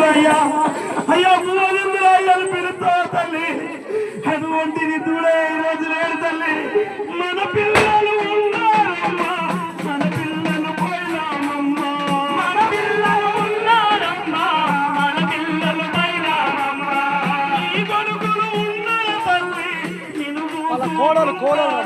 అయ్యా అయ్యా అయ్యాలు పిలుస్తా తల్లి అటువంటి నిధుడే ఈరోజు లేడు తల్లి మన పిల్లలు ఉన్నారమ్మా మన పిల్లలు పోయినామమ్మా మన పిల్లలు ఉన్నారమ్మా మన పిల్లలు పోయినామమ్మా ఈ కొడుకులు ఉన్నారు తల్లి నిన్ను కోడలు కోడలు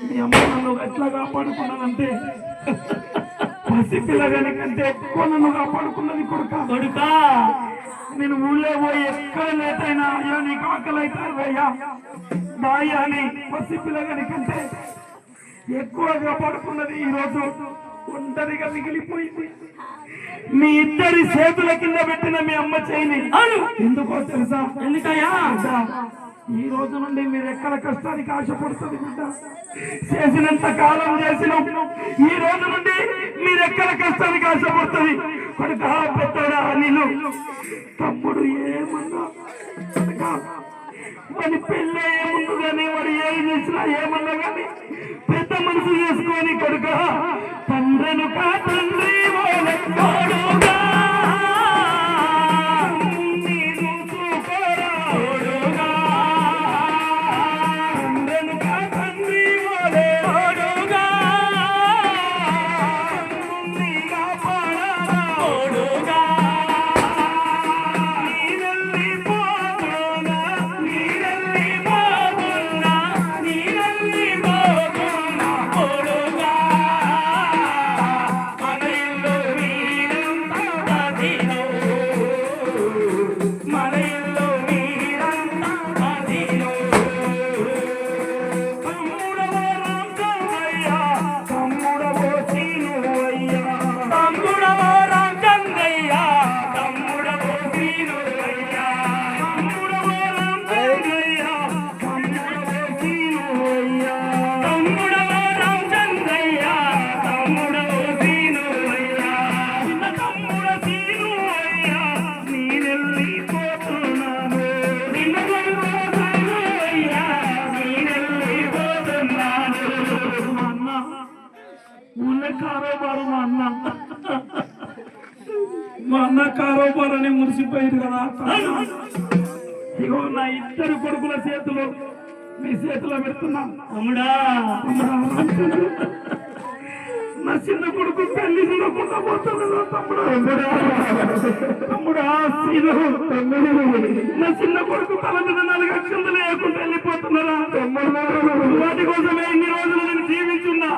మీ అమ్మ నన్ను ఎట్లా కాపాడుకున్నానంటే పసి పిల్లగాని కంటే ఎక్కువ నన్ను కాపాడుకున్నది కొడుక నేను ఊళ్ళో పోయి ఎక్కడ లేటైనా అయ్యా నీకు ఆకలి అవుతారు అయ్యా బాయ్ అని పసి పిల్లగాని కంటే ఎక్కువ కాపాడుకున్నది ఈరోజు ఒంటరిగా మిగిలిపోయింది మీ ఇద్దరి చేతుల కింద పెట్టిన మీ అమ్మ చేయని ఎందుకో తెలుసా ఎందుకయ్యా ఈ రోజు నుండి మీరు ఎక్కడ కష్టానికి ఆశపడుతుంది బిడ్డ చేసినంత కాలం చేసిన ఈ రోజు నుండి మీరు ఎక్కడ కష్టానికి ఆశపడుతుంది కొడుక పెద్దడా నేను తమ్ముడు ఏమన్నా వాడి పెళ్ళి ఏముందు కానీ వాడు ఏమి చేసినా ఏమన్నా కానీ పెద్ద మనసు చేసుకొని కొడుక తండ్రిను కా తండ్రి వాళ్ళ కారోబారు మా అన్న కారోబారని మురిసిపోయింది కదా ఇగో నా ఇద్దరు కొడుకుల చేతులు మీ చేతిలో పెడుతున్నా తమ్ముడా నా చిన్న కొడుకు పెళ్లి చూడకుండా పోతున్నా తమ్ముడా తమ్ముడా నా చిన్న కొడుకు తల మీద 4 అక్షంతలు లేకుండా వెళ్ళిపోతున్నారా వాటి కోసమే ఇన్ని రోజులు నేను జీవించున్నా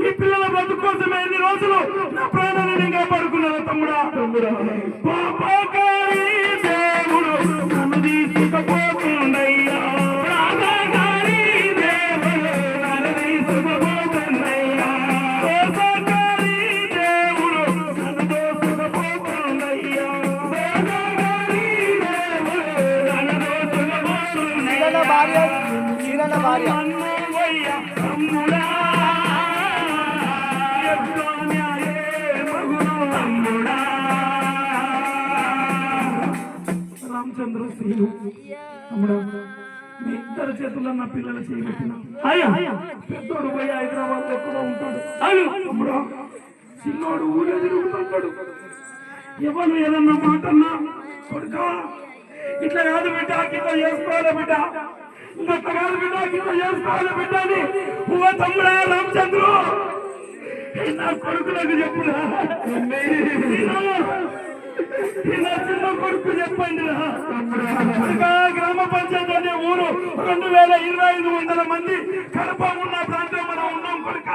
ఈ పిల్లల బతుకు కోసమే ఇన్ని రోజులు నా ప్రాణాన్ని నేను కాపాడుకున్నాను తమ్ముడా పాపకారి దేవుడు నన్ను తీసుకుపోతుండయ్యా రామచంద్ర శ్రీను తమ్ముడు మీ ఇద్దరు చేతుల్లో నా పిల్లలు చేయబెట్టిన పెద్దోడు పోయి హైదరాబాద్ ఎక్కడో ఉంటాడు తమ్ముడు చిన్నోడు ఊరే తిరుగుతుంటాడు ఎవరు ఏదన్నా మాట అన్నా కొడుక ఇట్లా కాదు బిడ్డ కింద చేసుకోవాలి బిడ్డ ఇంకొక కాదు బిడ్డ కింద చేసుకోవాలి బిడ్డ అని తమ్ముడా రామచంద్రు నా కొడుకులకు చెప్పురా నా చిన్న కొడుకు చెప్పండి గ్రామ పంచాయతీ అనే ఊరు 2025 మంది కడప ఉన్న ప్రాంతం మనం ఉన్నాం కొడుక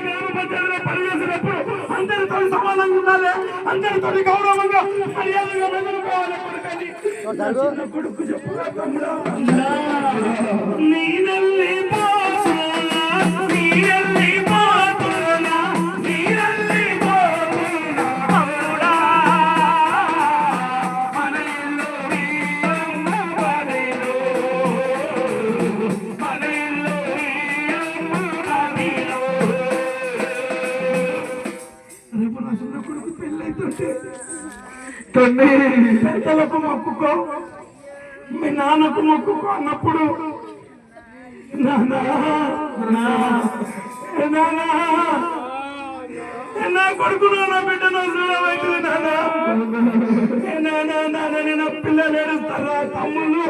గ్రామ పంచాయతీలో పనిచేసినప్పుడు అందరితో సమానంగా ఉండాలి, అందరితో గౌరవంగా మర్యాదగా మెదులుకోవాలి కొడుకని చిన్న కొడుకు చెప్పురా తమ్ముడా. నీనల్లి పెద్దలకు మొక్కుకో, మీ నాన్నకు మొక్కుకో అన్నప్పుడు నా కొడుకు నా బిడ్డ నా పిల్లలు ఏడుస్తారా తమ్ముళ్ళు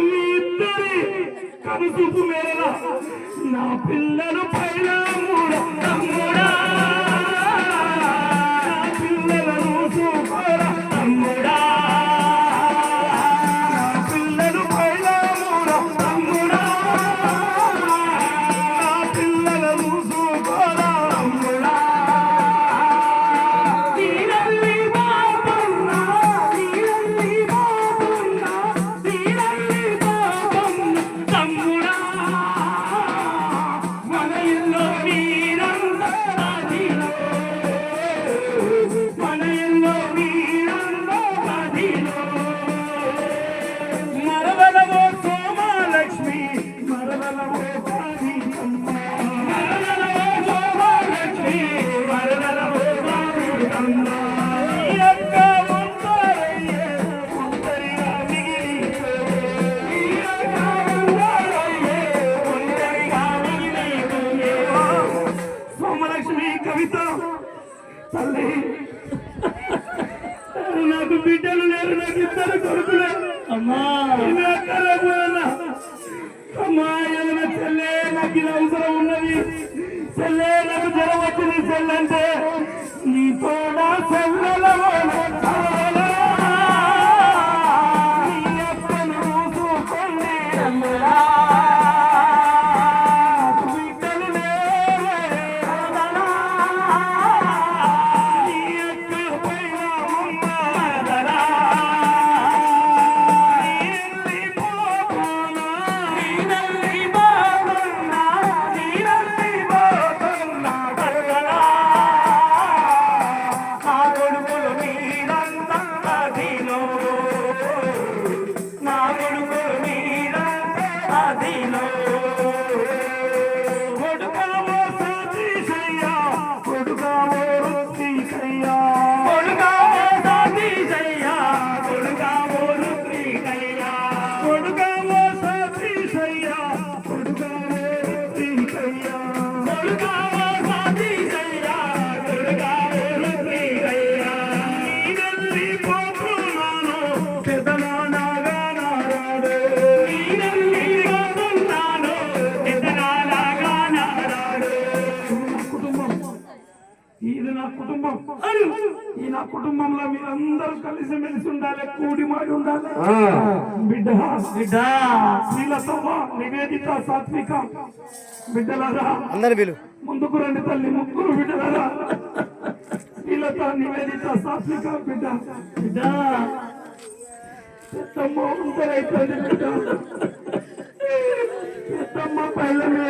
మీ ఇద్దరి కనుసూపు మేర నా పిల్లలు పైన తమ్ముడా నాకు బిడ్డలు లేరు, నాకు ఇద్దరు కొడుకులే అమ్మా. అమ్మా ఏదైనా చెల్లె నాకు ఇది అవసరం ఉన్నది, చెల్లె నాకు జ్వరం వచ్చింది చెల్లంటే నీ తోడా చెల్లెల ఈ నా కుటుంబంలో మీరందరూ కలిసి మెలిసి ఉండాలి, కూడి మాడి ఉండాలి. బిడ్డ బిడ్డ శ్రీలతమ్మ, నివేదిత, సాత్విక బిడ్డలారా అందరు వీళ్ళు ముందుకు రండి తల్లి. ముగ్గురు బిడ్డలారా శ్రీలత, నివేదిత, సాత్విక బిడ్డ బిడ్డ పెద్దమ్మ ఉంటారైతే బిడ్డ పెద్దమ్మ పైలమే